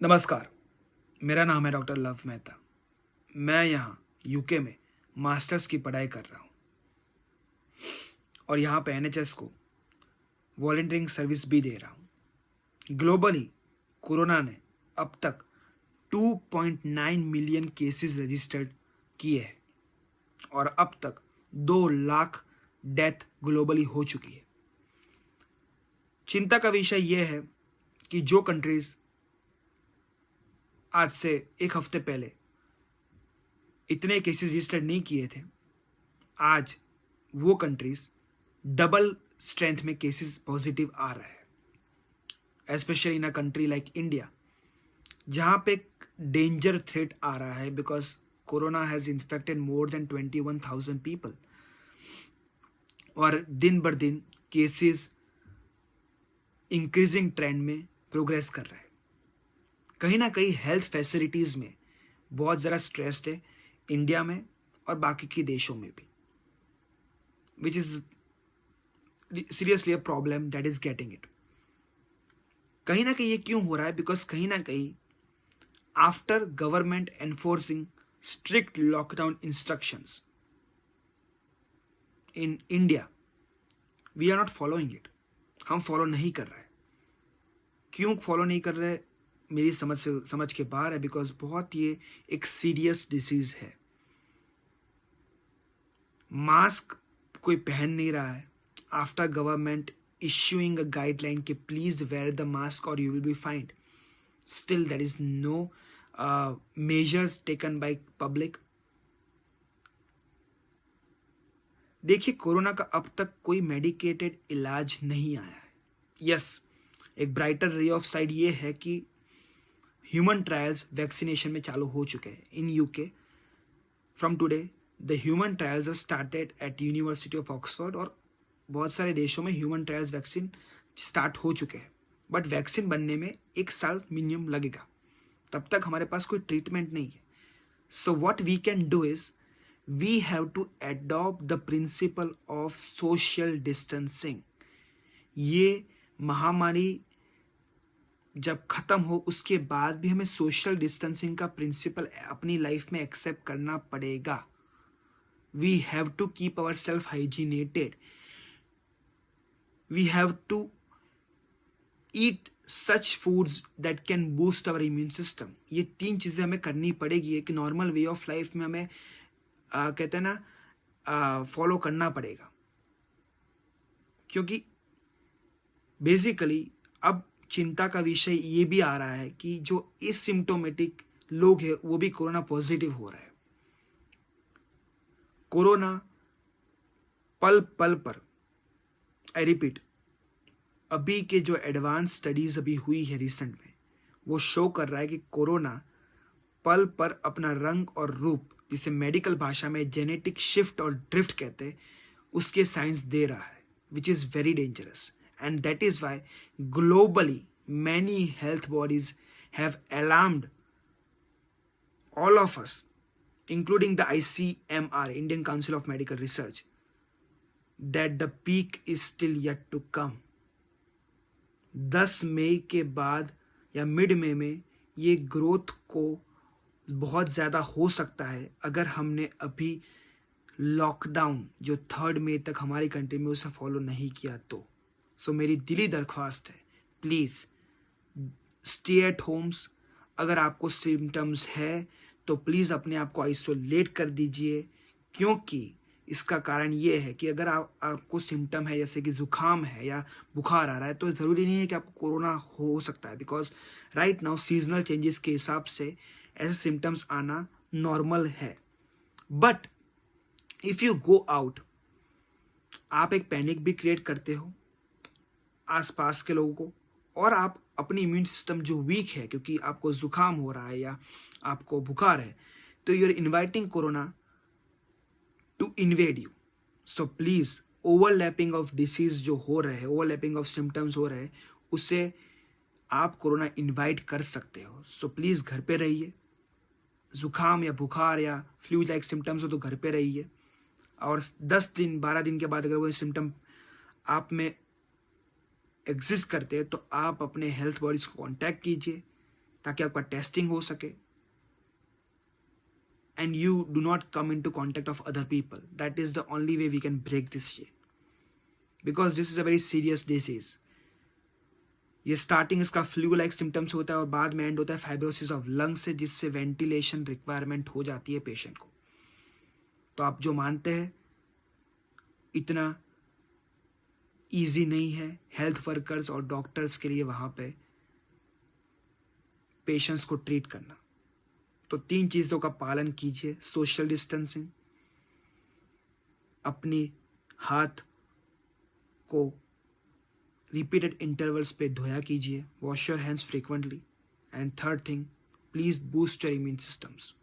नमस्कार। मेरा नाम है डॉक्टर लव मेहता। मैं यहाँ यूके में मास्टर्स की पढ़ाई कर रहा हूँ और यहाँ पे एनएचएस को वॉलंटियरिंग सर्विस भी दे रहा हूँ। ग्लोबली कोरोना ने अब तक 2.9 मिलियन केसेस रजिस्टर्ड किए हैं और अब तक 2 लाख डेथ ग्लोबली हो चुकी है। चिंता का विषय यह है कि जो कंट्रीज आज से एक हफ्ते पहले इतने केसेस रजिस्टर्ड नहीं किए थे, आज वो कंट्रीज डबल स्ट्रेंथ में केसेस पॉजिटिव आ रहा है। Specially in a country like India, जहां पे डेंजर थ्रेट आ रहा है because corona has infected more than 21,000 people और दिन बर दिन केसेस इंक्रीजिंग ट्रेंड में प्रोग्रेस कर रहा है। कहीं ना कहीं हेल्थ फैसिलिटीज में बहुत ज़्यादा स्ट्रेस्ड है इंडिया में और बाकी के देशों में भी, which is seriously a problem that is getting it. कहीं ना कहीं ये क्यों हो रहा है? बिकॉज कहीं ना कहीं after government enforcing strict lockdown instructions in India, we are not following it. हम फॉलो नहीं कर रहे। क्यों फॉलो नहीं कर रहे मेरी समझ के बाहर है, बिकॉज बहुत ये एक सीरियस डिसीज है। मास्क कोई पहन नहीं रहा है after government issuing a guideline कि please wear the mask or you will be fined. Still there is no measures taken by public. देखिए, कोरोना का अब तक कोई मेडिकेटेड इलाज नहीं आया है। यस, एक ब्राइटर रे ऑफ साइड ये है कि ह्यूमन ट्रायल्स वैक्सीनेशन में चालू हो चुके हैं in UK. From today the human trials are started at university of Oxford और बहुत सारे देशों में ह्यूमन ट्रायल्स वैक्सीन स्टार्ट हो चुके हैं। बट वैक्सीन बनने में 1 साल मिनिमम लगेगा, तब तक हमारे पास कोई ट्रीटमेंट नहीं है। So what we can do is we have to adopt the principle of social distancing. ये महामारी जब खत्म हो उसके बाद भी हमें सोशल डिस्टेंसिंग का प्रिंसिपल अपनी लाइफ में एक्सेप्ट करना पड़ेगा। We have to keep our self hygienated, we have to eat such foods that can boost our immune system. ये 3 चीजें हमें करनी पड़ेगी। एक नॉर्मल वे ऑफ लाइफ में हमें कहते हैं ना फॉलो करना पड़ेगा, क्योंकि बेसिकली अब चिंता का विषय ये भी आ रहा है कि जो एसिम्प्टोमेटिक लोग हैं वो भी कोरोना पॉजिटिव हो रहा है। कोरोना पल पल पर, आई रिपीट, अभी के जो एडवांस स्टडीज अभी हुई है रिसेंट में, वो शो कर रहा है कि कोरोना पल पर अपना रंग और रूप, जिसे मेडिकल भाषा में जेनेटिक शिफ्ट और ड्रिफ्ट कहते हैं, उसके साइंस दे रहा है, which is very dangerous. And that is why globally many health bodies have alarmed all of us, including the ICMR, Indian Council of Medical Research, that the peak is still yet to come. 10 मई के बाद या mid मई में ये growth को बहुत ज़्यादा हो सकता है अगर हमने अभी लॉकडाउन जो 3 मई तक हमारी कंट्री में उसे फॉलो नहीं किया तो। सो मेरी दिली दरख्वास्त है, प्लीज़ स्टे एट होम्स। अगर आपको सिम्टम्स है तो प्लीज़ अपने आप को आइसोलेट कर दीजिए, क्योंकि इसका कारण ये है कि अगर आपको सिम्टम है जैसे कि जुकाम है या बुखार आ रहा है, तो ज़रूरी नहीं है कि आपको कोरोना हो सकता है। Because right now seasonal changes के हिसाब से ऐसे सिम्टम्स आना नॉर्मल है। But if you go out, आप एक पैनिक भी क्रिएट करते हो आसपास के लोगों को, और आप अपनी इम्यून सिस्टम जो वीक है, क्योंकि आपको जुकाम हो रहा है या आपको बुखार है, तो you are inviting corona to invade you. So please overlapping of disease जो हो रहे हैं, ओवरलैपिंग ऑफ सिम्टम्स हो रहे हैं, उससे आप कोरोना इन्वाइट कर सकते हो। सो प्लीज घर पे रहिए। जुकाम या बुखार या फ्लू लाइक सिम्टम्स हो तो घर पे रहिए, और 10 दिन 12 दिन के बाद अगर वो सिम्टम आप में एग्जिस्ट करते हैं तो आप अपने हेल्थ बॉडीज को कॉन्टैक्ट कीजिए, ताकि आपका टेस्टिंग हो सके and you do not come into contact of other people. That is the only way we can break this chain, because this is a very serious disease. ये starting इसका flu like symptoms होता है और बाद में and होता है fibrosis of lung से, जिससे वेंटिलेशन रिक्वायरमेंट हो जाती है पेशेंट को. तो आप जो मानते हैं इतना इजी नहीं है हेल्थ वर्कर्स और डॉक्टर्स के लिए वहां पे पेशेंट्स को ट्रीट करना. तो 3 चीजों का पालन कीजिए. सोशल डिस्टेंसिंग, अपनी हाथ को रिपीटेड इंटरवल्स पे धोया कीजिए. Wash your hands frequently. And third thing, please boost your immune systems.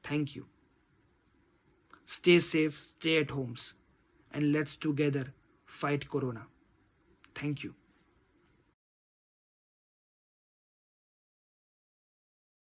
Thank you. Stay safe, stay at Holmes, and let's together fight corona. Thank you.